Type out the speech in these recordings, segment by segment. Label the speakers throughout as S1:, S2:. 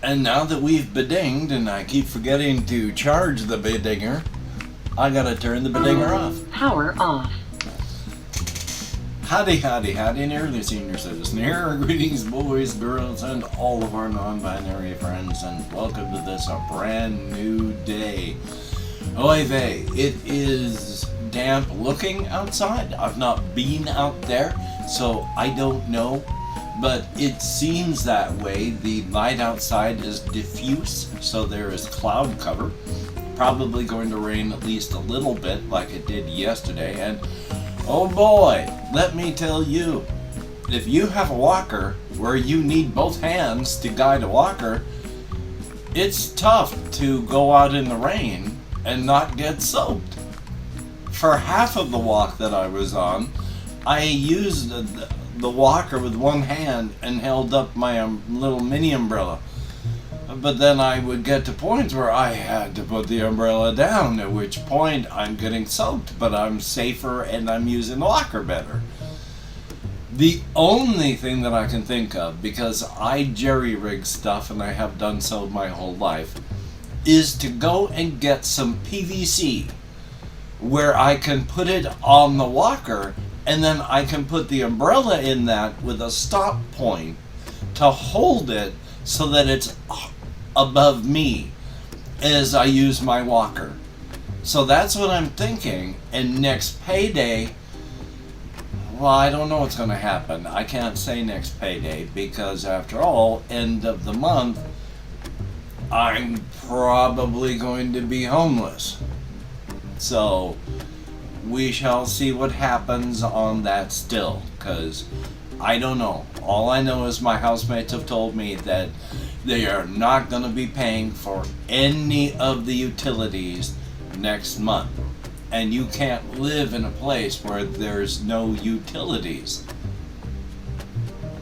S1: And now that we've bedinged, and I keep forgetting to charge the bedinger, I gotta turn the bedinger off.
S2: Power off.
S1: Howdy, howdy, howdy, nearly senior citizen here. Greetings, boys, girls, and all of our non-binary friends, and welcome to this, a brand new day. Oy vey, it is damp looking outside. I've not been out there, so I don't know, but it seems that way. The light outside is diffuse, so there is cloud cover. Probably going to rain at least a little bit like it did yesterday, and oh boy, let me tell you, if you have a walker where you need both hands to guide a walker, it's tough to go out in the rain and not get soaked. For half of the walk that I was on, I used the walker with one hand and held up my little mini umbrella. But then I would get to points where I had to put the umbrella down, at which point I'm getting soaked, but I'm safer and I'm using the walker better. The only thing that I can think of, because I jerry-rig stuff and I have done so my whole life, is to go and get some PVC where I can put it on the walker and then I can put the umbrella in that with a stop point to hold it so that it's above me as I use my walker. So that's what I'm thinking. And next payday, well, I don't know what's going to happen. I can't say next payday because after all, end of the month, I'm probably going to be homeless. So we shall see what happens on that still, because I don't know. All I know is my housemates have told me that they are not going to be paying for any of the utilities next month. And you can't live in a place where there's no utilities.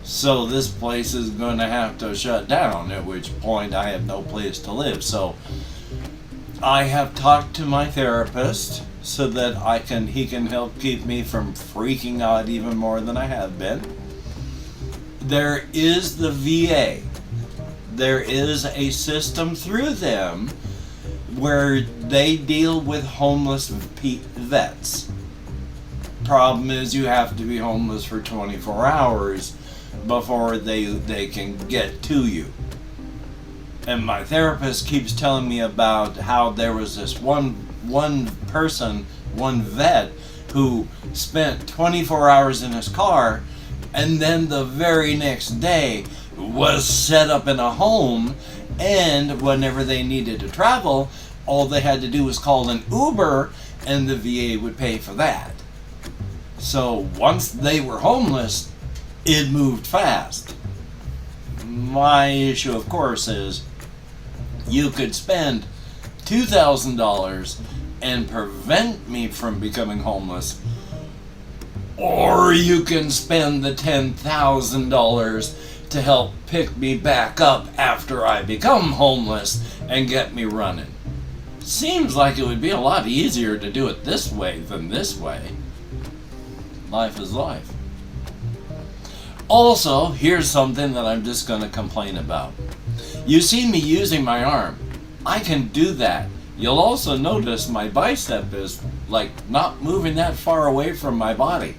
S1: So this place is going to have to shut down, at which point I have no place to live. So I have talked to my therapist so that he can help keep me from freaking out even more than I have been. There is the VA. There is a system through them where they deal with homeless vets. Problem is you have to be homeless for 24 hours before they can get to you. And my therapist keeps telling me about how there was this one vet who spent 24 hours in his car and then the very next day was set up in a home, and whenever they needed to travel, all they had to do was call an Uber and the VA would pay for that. So once they were homeless, it moved fast. My issue, of course, is you could spend $2,000 and prevent me from becoming homeless, or you can spend the $10,000 to help pick me back up after I become homeless and get me running. Seems like it would be a lot easier to do it this way than this way. Life is life. Also, here's something that I'm just going to complain about. You see me using my arm. I can do that. You'll also notice my bicep is like not moving that far away from my body.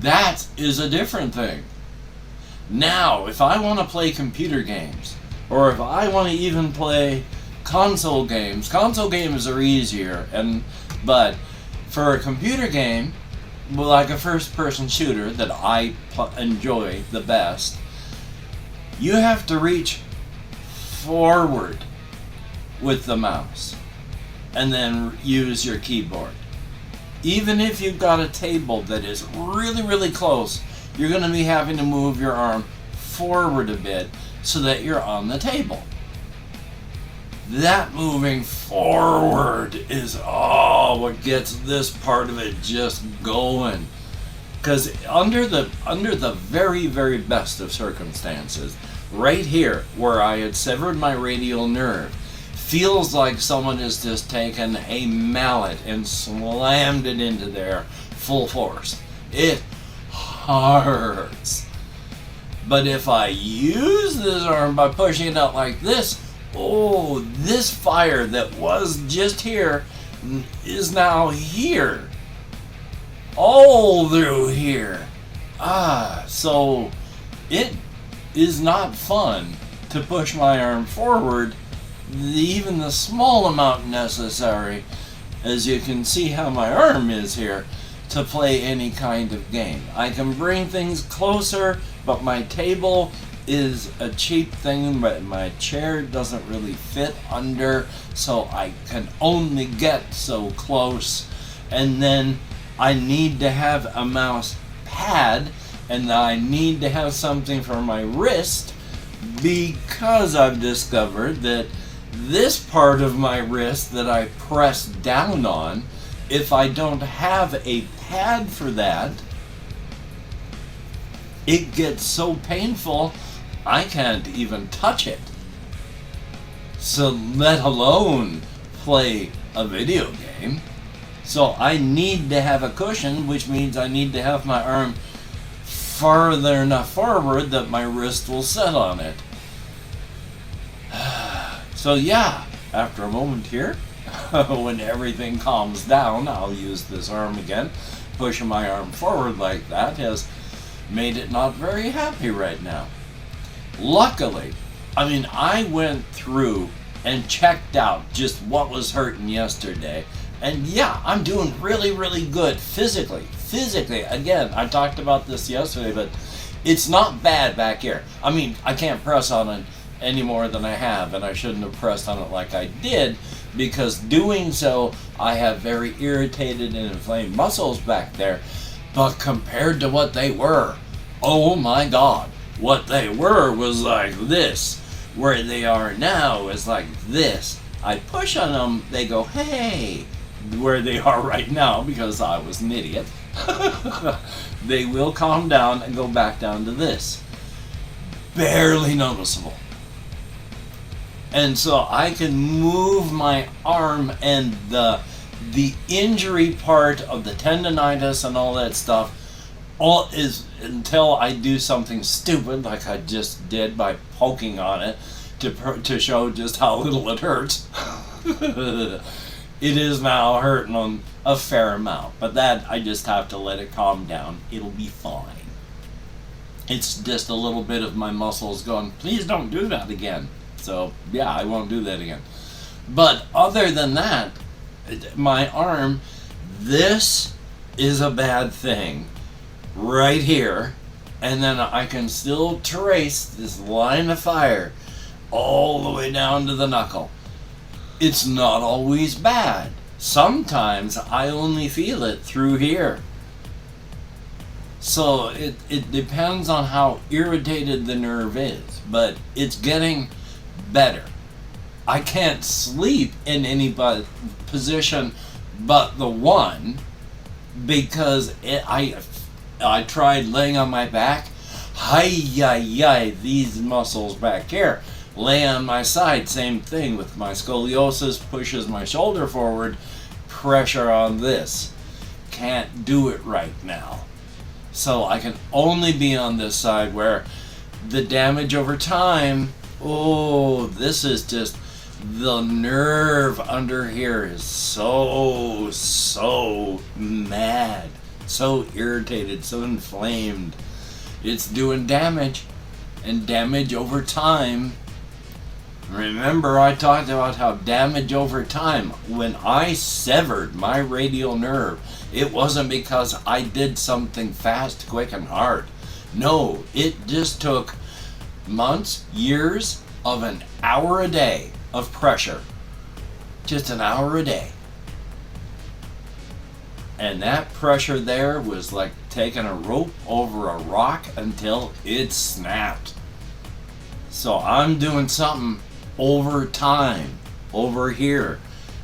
S1: That is a different thing. Now, if I want to play computer games, or if I want to even play console games are easier, but for a computer game, like a first-person shooter that I enjoy the best, you have to reach forward with the mouse and then use your keyboard. Even if you've got a table that is really, really close, you're going to be having to move your arm forward a bit so that you're on the table. That moving forward is what gets this part of it just going. Because under the very, very best of circumstances, right here where I had severed my radial nerve, feels like someone has just taken a mallet and slammed it into there full force. It hurts. But if I use this arm by pushing it out like this, oh, this fire that was just here is now here. All through here. So it is not fun to push my arm forward even the small amount necessary, as you can see how my arm is here, to play any kind of game. I can bring things closer, but my table is a cheap thing, but my chair doesn't really fit under, so I can only get so close. And then I need to have a mouse pad, and I need to have something for my wrist, because I've discovered that this part of my wrist that I press down on, if I don't have a pad for that, it gets so painful I can't even touch it. So let alone play a video game. So I need to have a cushion, which means I need to have my arm farther enough forward that my wrist will sit on it. So yeah, after a moment here, when everything calms down, I'll use this arm again. Pushing my arm forward like that has made it not very happy right now. Luckily, I went through and checked out just what was hurting yesterday. And yeah, I'm doing really, really good physically. Physically, again, I talked about this yesterday, but it's not bad back here. I can't press on it any more than I have, and I shouldn't have pressed on it like I did, because doing so, I have very irritated and inflamed muscles back there. But compared to what they were, oh my God, what they were was like this. Where they are now is like this. I push on them, they go, hey. Where they are right now, because I was an idiot, they will calm down and go back down to this. Barely noticeable. And so I can move my arm, and the injury part of the tendonitis and all that stuff all is until I do something stupid like I just did by poking on it to show just how little it hurts. It is now hurting on a fair amount, but that I just have to let it calm down. It'll be fine. It's just a little bit of my muscles going, please don't do that again. So yeah, I won't do that again. But other than that, my arm, this is a bad thing right here, and then I can still trace this line of fire all the way down to the knuckle. It's not always bad. Sometimes I only feel it through here. So it depends on how irritated the nerve is, but it's getting better. I can't sleep in any position but the one, because I tried laying on my back. These muscles back here. Lay on my side, same thing with my scoliosis, pushes my shoulder forward, pressure on this. Can't do it right now. So I can only be on this side, where the damage over time, oh, this is just, the nerve under here is so mad, so irritated, so inflamed. It's doing damage, and damage over time. Remember, I talked about how damage over time, when I severed my radial nerve, it wasn't because I did something fast, quick, and hard. No, it just took months, years of an hour a day of pressure. Just an hour a day. And that pressure there was like taking a rope over a rock until it snapped. So I'm doing something over time, over here.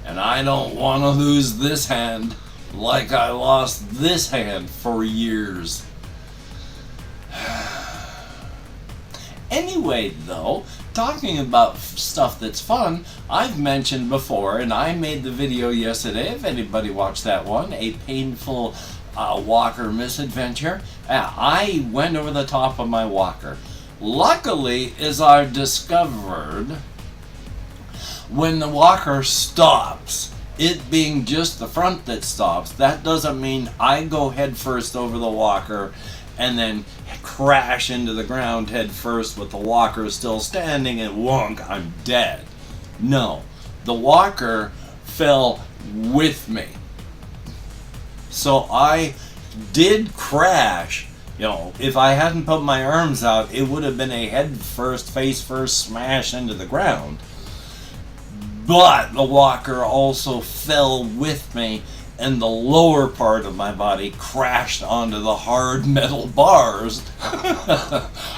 S1: And I don't want to lose this hand like I lost this hand for years. Anyway, though, talking about stuff that's fun, I've mentioned before, and I made the video yesterday, if anybody watched that one, a painful walker misadventure. I went over the top of my walker. Luckily, as I've discovered, when the walker stops, it being just the front that stops, that doesn't mean I go head first over the walker and then crash into the ground head first with the walker still standing and wonk, I'm dead. No, the walker fell with me. So I did crash. You know, if I hadn't put my arms out, it would have been a head first, face first smash into the ground. But the walker also fell with me, and the lower part of my body crashed onto the hard metal bars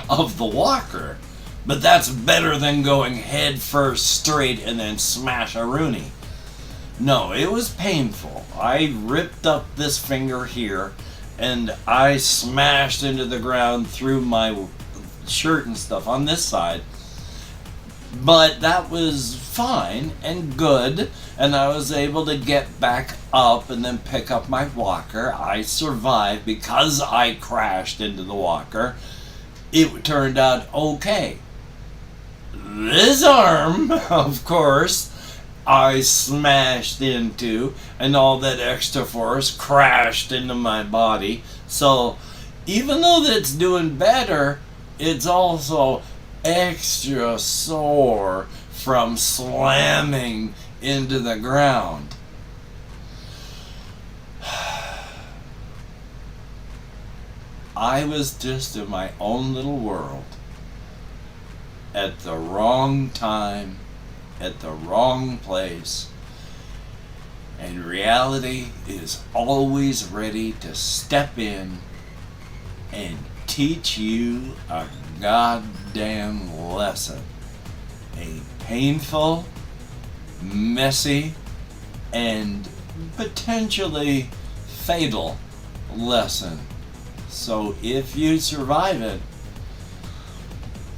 S1: of the walker. But that's better than going head first straight and then smash a Rooney. No, it was painful. I ripped up this finger here, and I smashed into the ground through my shirt and stuff on this side. But that was fine and good, and I was able to get back up and then pick up my walker. I survived because I crashed into the walker. It turned out okay. This arm, of course, I smashed into, and all that extra force crashed into my body. So even though that's doing better, it's also extra sore from slamming into the ground. I was just in my own little world at the wrong time, at the wrong place, and reality is always ready to step in and teach you a goddamn lesson. A painful, messy, and potentially fatal lesson. So if you survive it,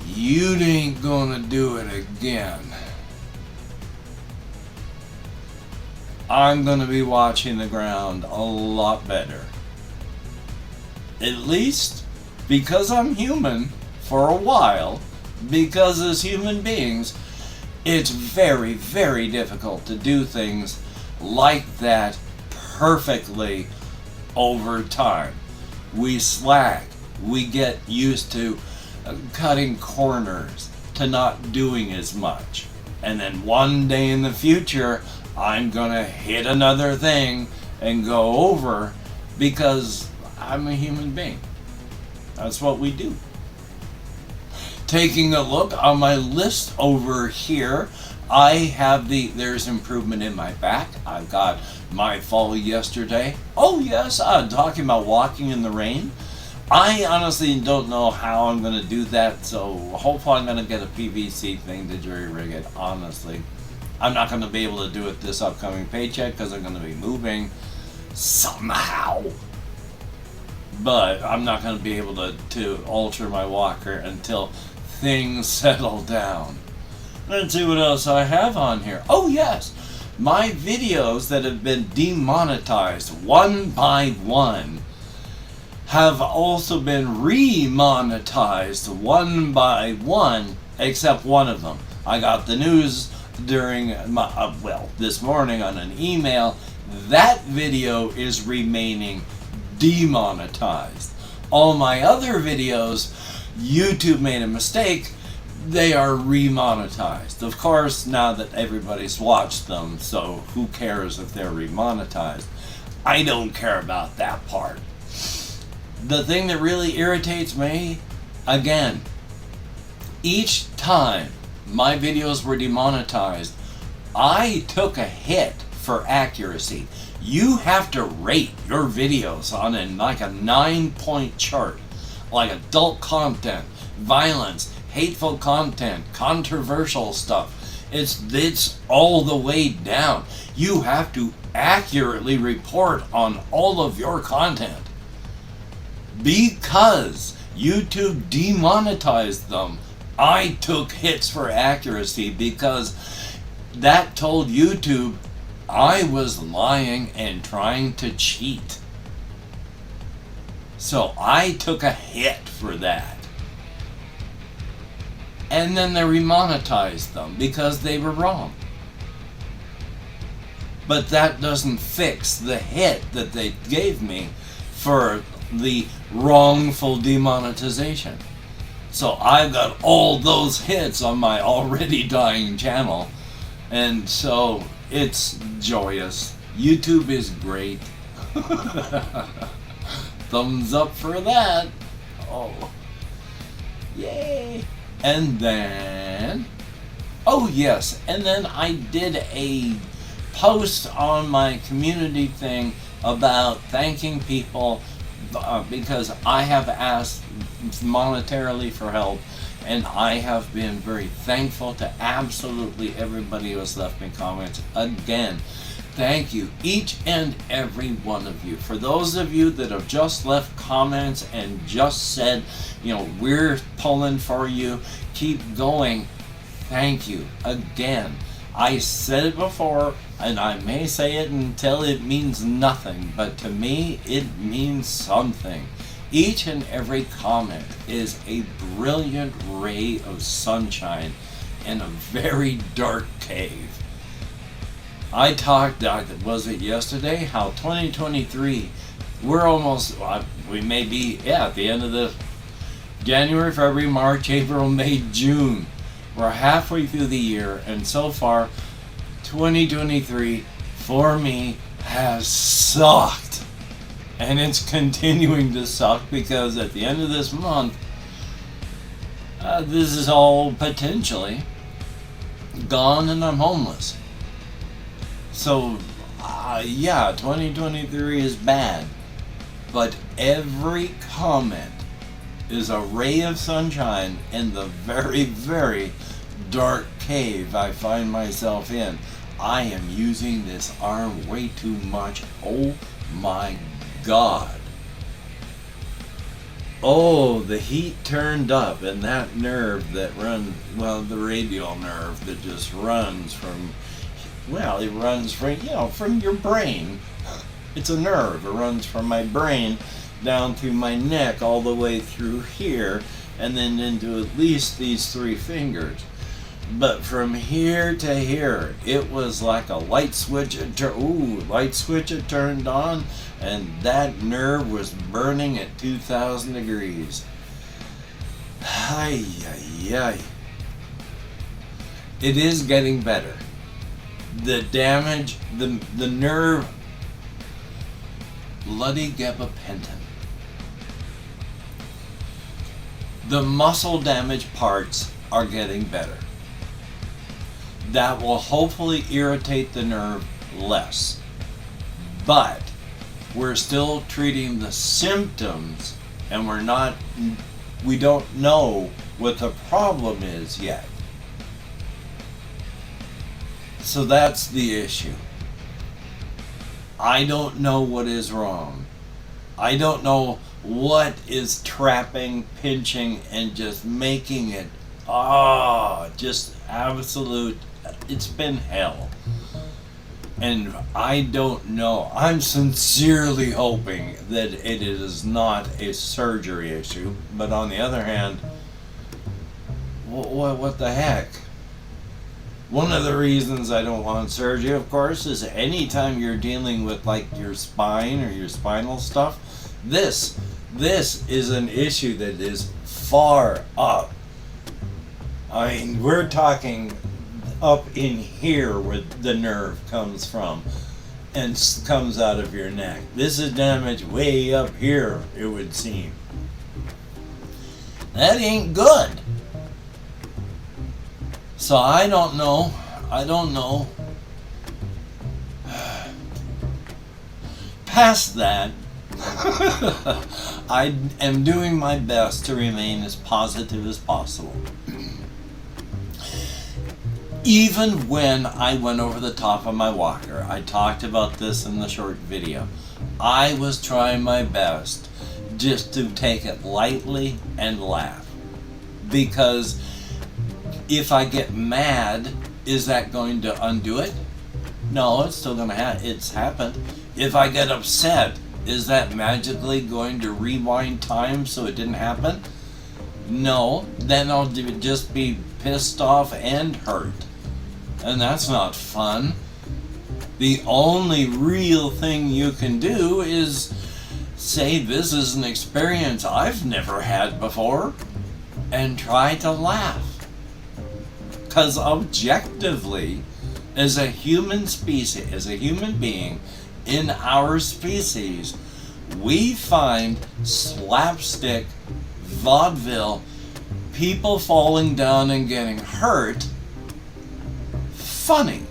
S1: you ain't gonna do it again. I'm gonna be watching the ground a lot better. At least because I'm human for a while, because as human beings, it's very, very difficult to do things like that perfectly over time. We slack, we get used to cutting corners, to not doing as much. And then one day in the future, I'm gonna hit another thing and go over because I'm a human being. That's what we do. Taking a look on my list over here, I have there's improvement in my back. I've got my fall yesterday. Oh yes, talking about walking in the rain. I honestly don't know how I'm going to do that, so hopefully I'm going to get a PVC thing to jury rig it, honestly. I'm not going to be able to do it this upcoming paycheck because I'm going to be moving somehow. But I'm not going to be able to alter my walker until things settle down. Let's see what else I have on here. Oh yes, my videos that have been demonetized one by one have also been re-monetized one by one, except one of them. I got the news during my, this morning on an email. That video is remaining demonetized. All my other videos, YouTube made a mistake. They are re-monetized. Of course, now that everybody's watched them, so who cares if they're re-monetized? I don't care about that part. The thing that really irritates me, again, each time my videos were demonetized, I took a hit for accuracy. You have to rate your videos on like a 9-point chart, like adult content, violence, hateful content, controversial stuff. It's all the way down. You have to accurately report on all of your content. Because YouTube demonetized them, I took hits for accuracy because that told YouTube I was lying and trying to cheat. So I took a hit for that. and then they remonetized them because they were wrong. But that doesn't fix the hit that they gave me for the wrongful demonetization. So I've got all those hits on my already dying channel, and so it's joyous. YouTube is great. Thumbs up for that. Oh, yay. And then, oh yes, and then I did a post on my community thing about thanking people because I have asked monetarily for help, and I have been very thankful to absolutely everybody who has left me comments. Again, thank you, each and every one of you. For those of you that have just left comments and just said, you know, we're pulling for you, keep going, thank you. Again, I said it before, and I may say it until it means nothing, but to me, it means something. Each and every comment is a brilliant ray of sunshine in a very dark cave. I talked, was it yesterday, how 2023, we're almost, we may be, at the end of the January, February, March, April, May, June. We're halfway through the year, and so far, 2023, for me, has sucked. And it's continuing to suck because at the end of this month, this is all potentially gone and I'm homeless. So, yeah, 2023 is bad. But every comment is a ray of sunshine in the very, very dark cave I find myself in. I am using this arm way too much. Oh my God. Oh, the heat turned up, and that nerve that runs, well, the radial nerve that just runs from, well, it runs from, you know, from your brain. It's a nerve. It runs from my brain down through my neck all the way through here, and then into at least these 3 fingers. But from here to here, it was like a light switch. Light switch had turned on, and that nerve was burning at 2,000 degrees. Ay, ay, ay. It is getting better. The damage, the nerve, bloody gabapentin. The muscle damage parts are getting better. That will hopefully irritate the nerve less. But we're still treating the symptoms, and we don't know what the problem is yet. So that's the issue. I don't know what is wrong. I don't know what is trapping, pinching, and just making it, just absolute, it's been hell. And I don't know. I'm sincerely hoping that it is not a surgery issue. But on the other hand, what the heck? One of the reasons I don't want surgery, of course, is anytime you're dealing with like your spine or your spinal stuff, this is an issue that is far up. I mean, we're talking up in here where the nerve comes from and comes out of your neck. This is damage way up here, it would seem. That ain't good. So I don't know. Past that, I am doing my best to remain as positive as possible. Even when I went over the top of my walker, I talked about this in the short video. I was trying my best just to take it lightly and laugh. Because if I get mad, is that going to undo it? No, it's still going to it's happened. If I get upset, is that magically going to rewind time so it didn't happen? No, then I'll just be pissed off and hurt. And that's not fun. The only real thing you can do is say this is an experience I've never had before and try to laugh. Because objectively, as a human species, as a human being in our species, we find slapstick, vaudeville, people falling down and getting hurt funny.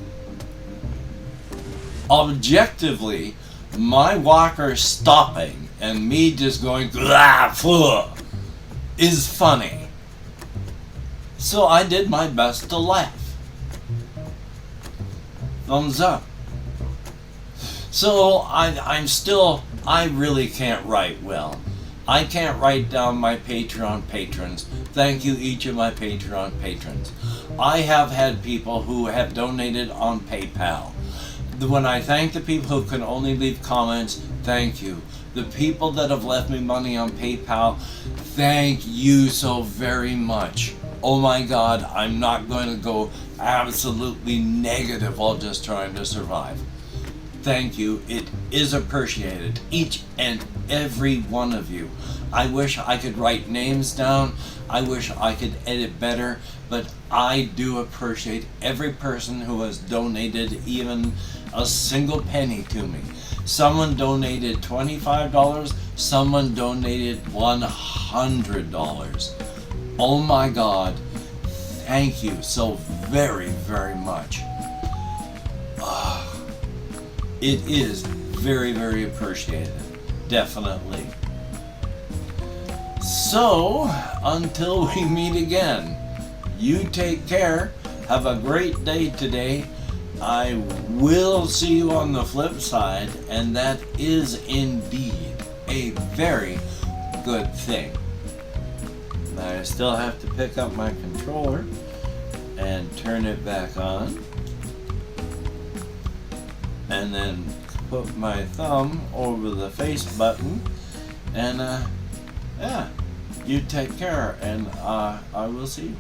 S1: Objectively, my walker stopping and me just going is funny. So I did my best to laugh. Thumbs up. So I really can't write well. I can't write down my Patreon patrons. Thank you, each of my Patreon patrons. I have had people who have donated on PayPal. When I thank the people who can only leave comments, thank you. The people that have left me money on PayPal, thank you so very much. Oh my God, I'm not going to go absolutely negative while just trying to survive. Thank you. It is appreciated. Each and every one of you. I wish I could write names down. I wish I could edit better. But I do appreciate every person who has donated even a single penny to me. Someone donated $25. Someone donated $100. Oh my God. Thank you so very, very much. It is very, very appreciated. Definitely. So, until we meet again, you take care. Have a great day today. I will see you on the flip side, and that is indeed a very good thing. Now I still have to pick up my controller and turn it back on, and then put my thumb over the face button, and yeah, you take care, and I will see you.